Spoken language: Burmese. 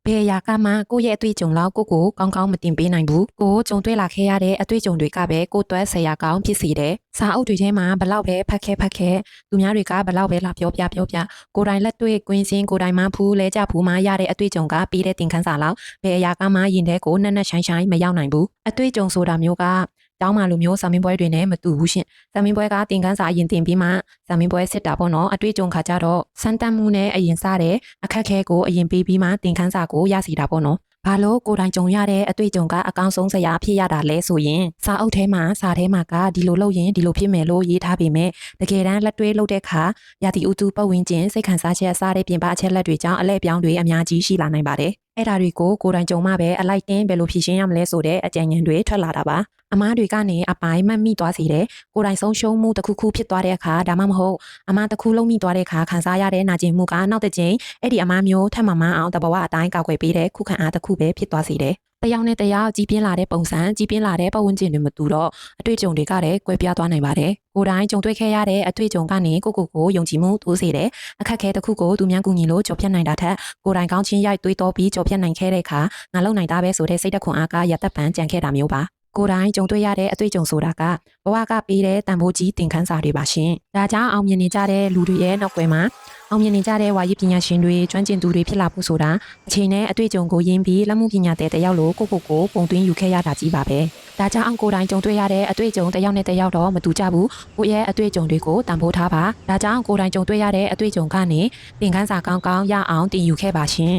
ဘယ်အရာကမှကိုယ့်ရဲ့အတွေ့အကြုံလောက်ကိုကောင်းကောင်းမတင်ပေးနိုင်ဘူးကိုကြုံတွေ့လာခဲ့ရတဲ့အတွေ့အကြုံတွေကပဲကိုတွဲဆရာကောင်းဖြစ်စေတယ်စာအုပ်တွေထဲမှာဘလောက်ပဲဖတ်ခဲ့သူများတွေကဘလောက်ပဲလာပြောပြကိုယ်တိုင်လက်တွေ့ကွင်းစင်းကိုယ်တိုင်မှဖူးလဲကြဖူးမှရတဲ့အတွေ့အကြုံကပေးတဲ့သင်ခန်းစာလောက်ဘယ်အရာကမှရင်ထဲကိုနှက်ရှိုင်းမရောက်နိုင်ဘူးအတွေ့အကြုံဆိုတာမျိုးကတောင်းမှလိုမျိုးစာမင်းပွဲတွေနဲ့မတူဘူးရှင်စာမင်းပွဲကသင်ခန်းစာအရင်တင်ပြီးမှစာမင်းပွဲစစ်တာပေါ့နော်အတွေ့အကြုံခါကြတော့စမ်းသပ်မှုနဲ့အရင်စားတဲ့အခက်ခဲကိုအရင်ပေးပြီးမှသင်ခန်းစာကိုရစီတာပေါ့နော်ဘာလို့ကိုယ်တိုင်ကြုံရတဲ့အတွေ့အကြုံကအကောင်းဆုံးစရာဖြစ်ရတာလဲဆိုရင်စာအုပ်ထဲမှာစာထဲမှာကဒီလိုလုပ်ရင်ဒီလိုဖြစ်မယ်လို့ရေးထားပေမဲ့တကယ်တမ်းလက်တွေ့လုပ်တဲ့အခါရာသီဥတုပတ်ဝန်းကျင်စိတ်ခံစားချက်အစားတဲ့ပြင်ပအချက်လက်တွေကြောင့်အလဲပြောင်းတွေအများကြီးရှိလာနိုင်ပါတယ်အဲ့ဒါတွေကိုကိုယ်တိုင်ကြုံမှပဲအလိုက်တင်းဘယ်လိုဖြေရှင်းရမလဲဆိုတဲ့အကြံဉာဏ်တွေထွက်လာတာပါအမားတွေကနေအပိုင်းမှတ်မိသွားစေတယ်ကိုယ်တိုင်ဆုံးရှုံးမှုတစ်ခုခုဖြစ်သွားတဲ့အခါဒါမှမဟုတ်အမားတစ်ခုလုံးမိသွားတဲ့အခါခံစားရတဲ့နာကျင်မှုကနောက်တစ်ကြိမ်အဲ့ဒီအမားမျိုးထပ်မမှန်းအောင်တဘဝအတိုင်းကောက်ွယ်ပေးတဲ့ခုခံအားတစ်ခုပဲဖြစ်သွားစေတယ်တယောက်နဲ့တယောက်ကြီးပြင်းလာတဲ့ပုံစံကြီးပြင်းလာတဲ့ပတ်ဝန်းကျင်တွေမတူတော့အတွေ့အကြုံတွေကလည်းကွဲပြားသွားနိုင်ပါတယ်ကိုယ်တိုင်ကြုံတွေ့ခဲ့ရတဲ့အတွေ့အကြုံကနေကိုယုံကြည်မှုတိုးစေတယ်အခက်အခဲတစ်ခုကိုသူများကူညီလို့ကြော်ဖြတ်နိုင်တာထက်ကိုယ်တိုင်ကောင်းချင်းရိုက်တွေးတော်ပြီးကြော်ဖြတ်နိုင်ခဲ့တဲ့အခါငါလုံနိုင်တာပဲဆိုတဲ့စိတ်သက်ခွန်အားကရသက်ပံကြံခဲ့တာမျိုးပါကိုယ်တိုင်ကြုံတွေ့ရတဲ့အတွေ့အကြုံဆိုတာကဘဝကပေးတဲ့တန်ဖိုးကြီးသင်ခန်းစာတွေပါရှင်ဒါကြောင့်အောင်မြင်နေကြတဲ့လူတွေရဲ့နောက်ွယ်မှာအောင်မြင်နေကြတဲ့ဝါရီပညာရှင်တွေကျွမ်းကျင်သူတွေဖြစ်လာဖို့ဆိုတာအချိန်နဲ့အတွေ့အကြုံကိုရင်းပြီးလက်မှုပညာတဲ့တယောက်လိုကိုပုံသွင်းယူခဲ့ရတာကြီးပါပဲဒါကြောင့်ကိုယ်တိုင်ကြုံတွေ့ရတဲ့အတွေ့အကြုံတယောက်နဲ့တယောက်တော့မတူကြဘူးကိုယ့်ရဲ့အတွေ့အကြုံတွေကိုတန်ဖိုးထားပါဒါကြောင့်ကိုယ်တိုင်ကြုံတွေ့ရတဲ့အတွေ့အကြုံကနေသင်ခန်းစာကောင်းရအောင်တင်ယူခဲ့ပါရှင်